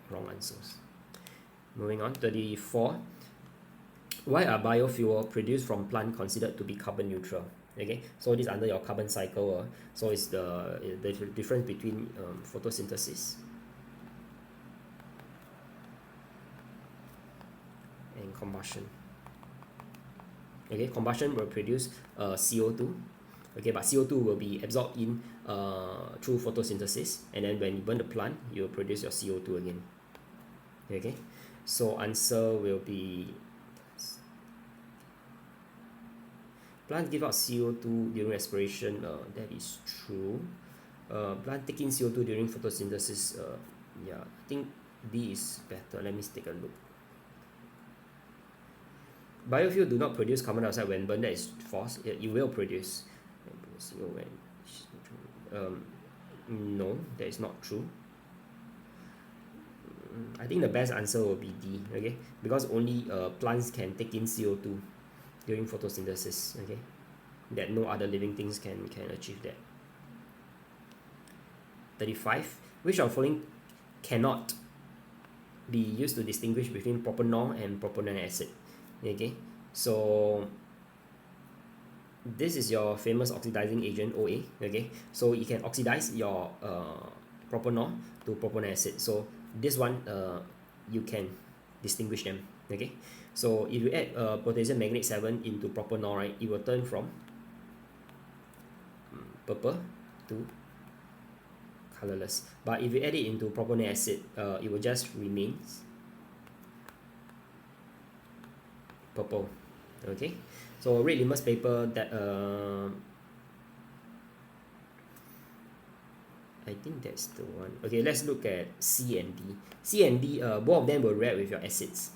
wrong answers. Moving on, 34. Why are biofuel produced from plant considered to be carbon neutral? Okay, so this is under your carbon cycle. So it's the difference between photosynthesis and combustion. Okay, combustion will produce CO2. Okay, but CO2 will be absorbed in through photosynthesis, and then when you burn the plant, you will produce your CO2 again. Okay, so answer will be plants give out CO2 during respiration. That is true. Plant taking CO2 during photosynthesis. Yeah, I think B is better. Let me take a look. Biofuel do not produce carbon dioxide when burned. That is false. It will produce. No, that is not true. I think the best answer will be D. Okay, because only plants can take in CO2 during photosynthesis. Okay, that no other living things can achieve that. 35. Which of the following cannot be used to distinguish between propanol and propanonic acid? Okay, so this is your famous oxidizing agent OA. Okay, so you can oxidize your propanol to propanonic acid. So this one you can distinguish them. Okay, so if you add potassium manganate 7 into propanol, right, it will turn from purple to colorless. But if you add it into propanonic acid, it will just remain purple. Okay, so red litmus paper that I think that's the one. Okay, let's look at C and D. C and D, both of them will react with your acids.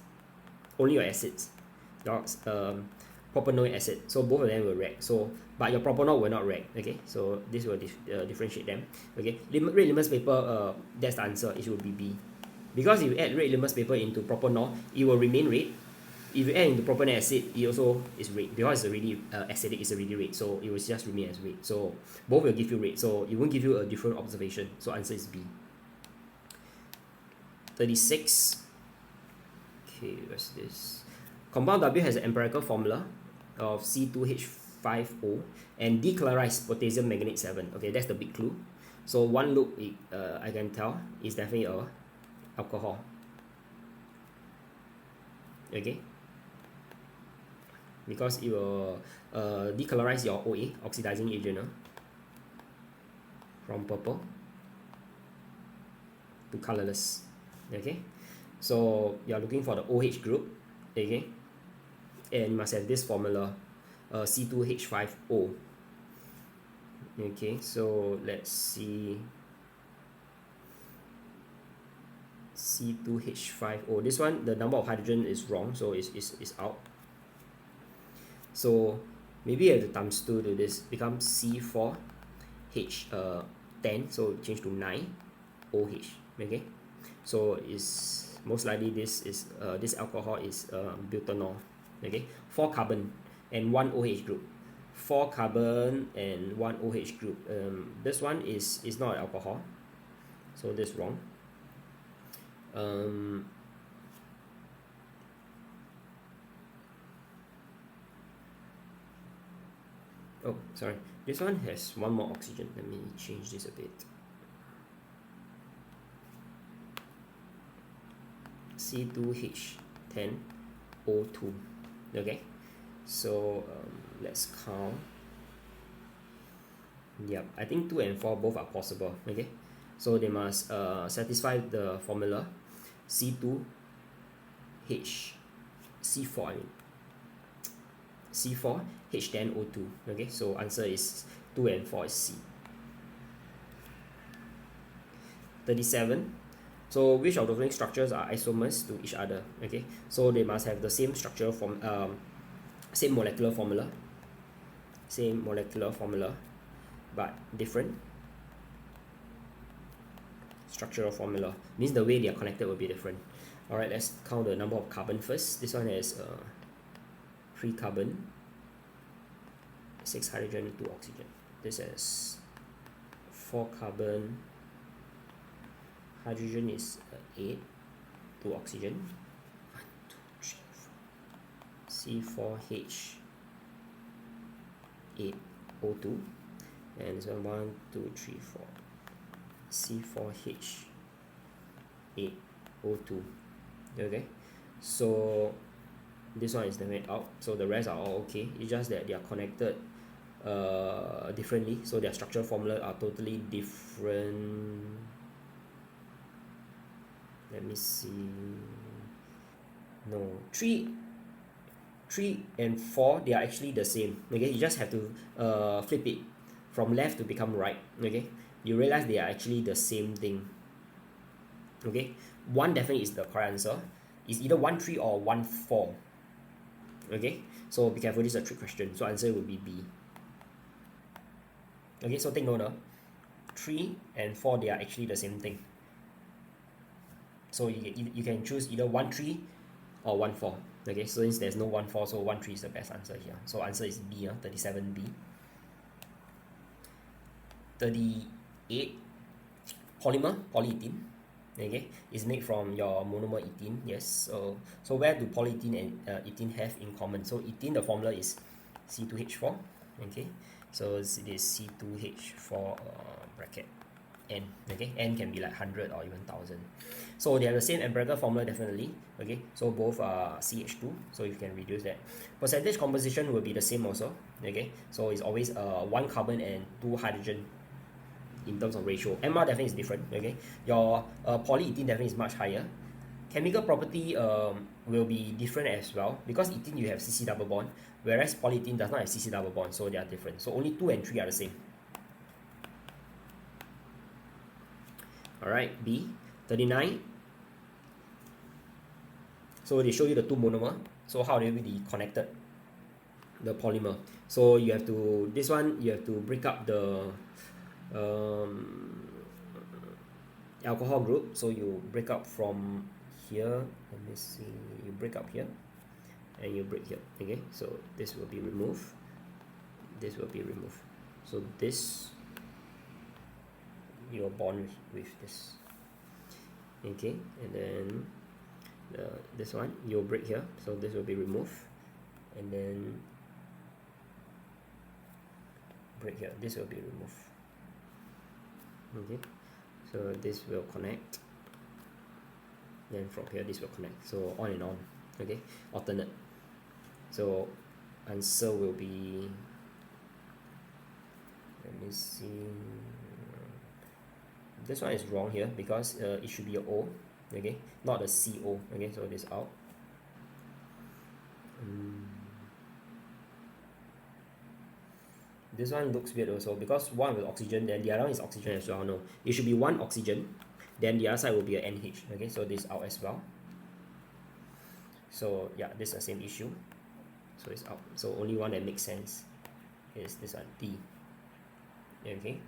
Only your acids. Your propanoic acid. So both of them will react. So, but your propanol will not react. Okay, so this will differentiate them. Okay, red litmus paper, that's the answer. It should be B. Because if you add red litmus paper into propanol, it will remain red. If you add into propanonic acid, it also is red because it's already acidic, it's already red, so it will just remain as red. So both will give you red, so it won't give you a different observation. So answer is B. 36. Okay, what's this? Compound W has an empirical formula of C2H5O and decolorized potassium manganate 7. Okay, that's the big clue. So one look, I can tell is definitely a alcohol. Okay, because it will decolorize your OA, oxidizing agent, from purple to colorless. Okay, so you are looking for the OH group. Okay, and you must have this formula, C2H5O. Okay, so let's see. C2H5O. This one, the number of hydrogen is wrong, so it's out. So maybe you have to times 2 to this, becomes C4H10, so change to 9 OH. Okay, so is most likely this is this alcohol is butanol. Okay, 4 carbon and 1 OH group. 4 carbon and 1 OH group. This one is not alcohol, so this is wrong. Oh, sorry. This one has one more oxygen. Let me change this a bit. C2H10O2. Okay, so let's count. Yep, I think 2 and 4 both are possible. Okay, so they must satisfy the formula C2H10 C4, I mean C4 H10O2. Okay, so answer is 2 and 4 is C. 37. So which of the following structures are isomers to each other? Okay, so they must have the same structural form, same molecular formula, but different structural formula. Means the way they are connected will be different. Alright, let's count the number of carbon first. This one has 3 carbon, 6 hydrogen, 2 oxygen. This has 4 carbon, hydrogen is 8, 2 oxygen, 1, 2, 3, 4, C4H 8O2, and this one 1, 2, 3, 4, C4H 8O2. Okay, so this one is the made out, so the rest are all okay. It's just that they are connected differently, so their structural formula are totally different. Let me see. No, 3 and 4, they are actually the same. Okay, you just have to flip it from left to become right. Okay, you realize they are actually the same thing. Okay, 1 definitely is the correct answer. It's either 1 3 or 1 4. Okay, so be careful, this is a trick question, so answer will be B. Okay, so take note, 3 and 4, they are actually the same thing. So you can choose either 1 3 or 1 4. Okay, so since there's no 1 4, so 1 3 is the best answer here. So answer is B, 37B. 38, polyethylene. Okay, is made from your monomer ethene. Yes, so where do polyethylene and ethene have in common? So ethene, the formula is C2H4. Okay, so it is C2H4 bracket N. Okay, N can be like 100 or even 1000. So they have the same empirical formula definitely. Okay, so both are CH2, so you can reduce that. Percentage composition will be the same also. Okay, so it's always 1 carbon and 2 hydrogen in terms of ratio. MR definitely is different. Okay, your polyethylene definitely is much higher. Chemical property will be different as well, because ethene you have CC double bond, whereas polyethylene does not have CC double bond, so they are different. So only 2 and 3 are the same. Alright, B. 39. So they show you the 2 monomer. So how they will be connected? The polymer. So you have to, this one you have to break up the alcohol group. So you break up from here. Let me see. You break up here, and you break here. Okay. So this will be removed. This will be removed. So this you will bond with this. Okay, and then this one you'll break here. So this will be removed, and then break here. This will be removed. Okay, so this will connect, then from here this will connect, so on and on. Okay, alternate. So answer will be, let me see, this one is wrong here because it should be a O. Okay, not a CO. Okay, so this out. This one looks weird also because one with oxygen, then the other one is oxygen as well. No, it should be 1 oxygen, then the other side will be a NH. Okay, so this out as well. So yeah, this is the same issue. So it's out. So only one that makes sense is this one, D. Okay.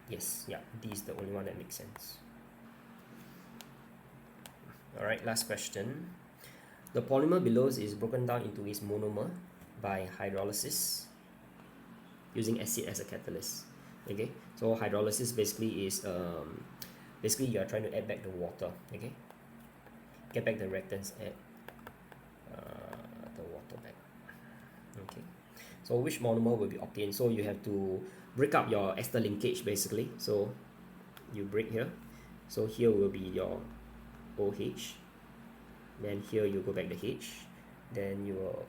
Yes, yeah, D is the only one that makes sense. Alright, last question. The polymer below is broken down into its monomer by hydrolysis using acid as a catalyst. Okay, so hydrolysis basically is basically you are trying to add back the water. Okay, get back the reactants, add the water back. Okay, so which monomer will be obtained? So you have to break up your ester linkage basically. So you break here, so here will be your OH, then here you go back the H, then you will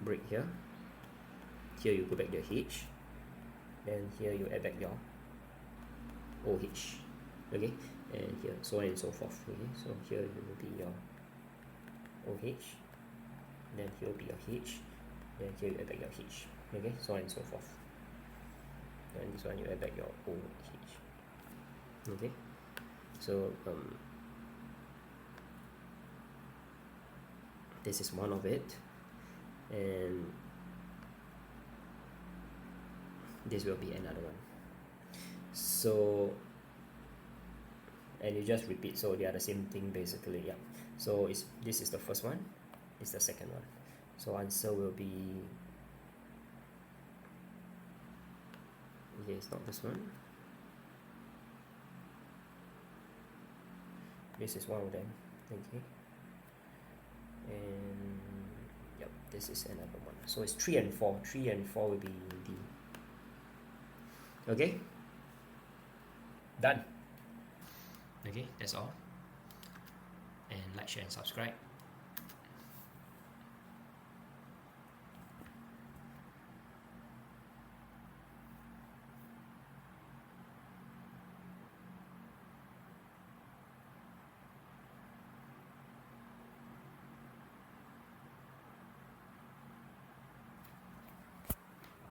break here, here you go back the H, then here you add back your OH. okay, and here so on and so forth. Okay, so here it will be your OH, then here will be your H, then here you add back your H. Okay, so on and so forth. And this one you add back your OH. Okay, so this is one of it, and this will be another one. So, and you just repeat, so they are the same thing basically. Yeah, so this is the first one, this is the second one. So answer will be, okay, it's not this one, this is one of them. Okay, and yep, this is another one. So it's 3 and 4. 3 and 4 will be D. Okay, done. Okay, that's all. And like, share, and subscribe.